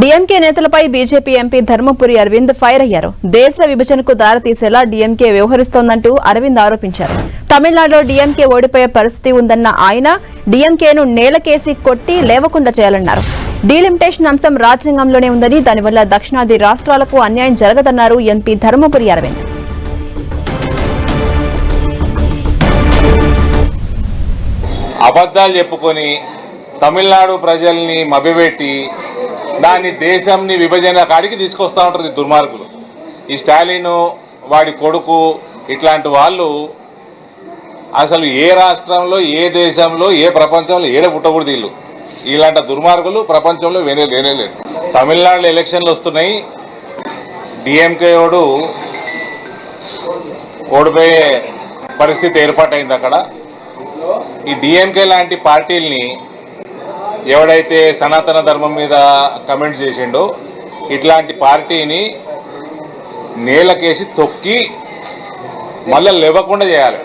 DMK నేతలపై BJP MP Dharmapuri Arvind fire అయ్యారు. దేశ విభజనకు దారితీసేలా డీఎంకే వ్యవహరిస్తోందంటూ అరవింద్ ఆరోపించారు. తమిళనాడులో డీఎంకే ఓడిపోయే పరిస్థితి ఉందన్న ఆయన డీఎంకేను నేలకేసి కొట్టి లేవకుండా చేయాలన్నారు. డీలిమిటేషన్ అంశం రాజ్యాంగంలోనే ఉందని, దానివల్ల దక్షిణాది రాష్ట్రాలకు అన్యాయం జరగదన్నారు ఎంపీ ధర్మపురి అరవింద్. అబద్ధాలు చెప్పుకొని తమిళనాడు ప్రజల్ని మభ్యపెట్టి దాన్ని దేశంని విభజన కాడికి తీసుకొస్తూ ఉంటారు ఈ దుర్మార్గులు. ఈ స్టాలిన్ వాడి కొడుకు ఇట్లాంటి వాళ్ళు అసలు ఏ రాష్ట్రంలో, ఏ దేశంలో, ఏ ప్రపంచంలో ఏడ పుట్టకూడదు. వీళ్ళు ఇలాంటి దుర్మార్గులు ప్రపంచంలో లేనేలేదు. తమిళనాడులో ఎలక్షన్లు వస్తున్నాయి. డిఎంకే ఓడిపోయే పరిస్థితి ఏర్పాటైంది అక్కడ. ఈ డిఎంకే లాంటి పార్టీల్ని ఎవడైతే సనాతన ధర్మం మీద కమెంట్ చేసిండో ఇట్లాంటి పార్టీని నేలకేసి తొక్కి మళ్ళీ లేవకుండా చేయాలి.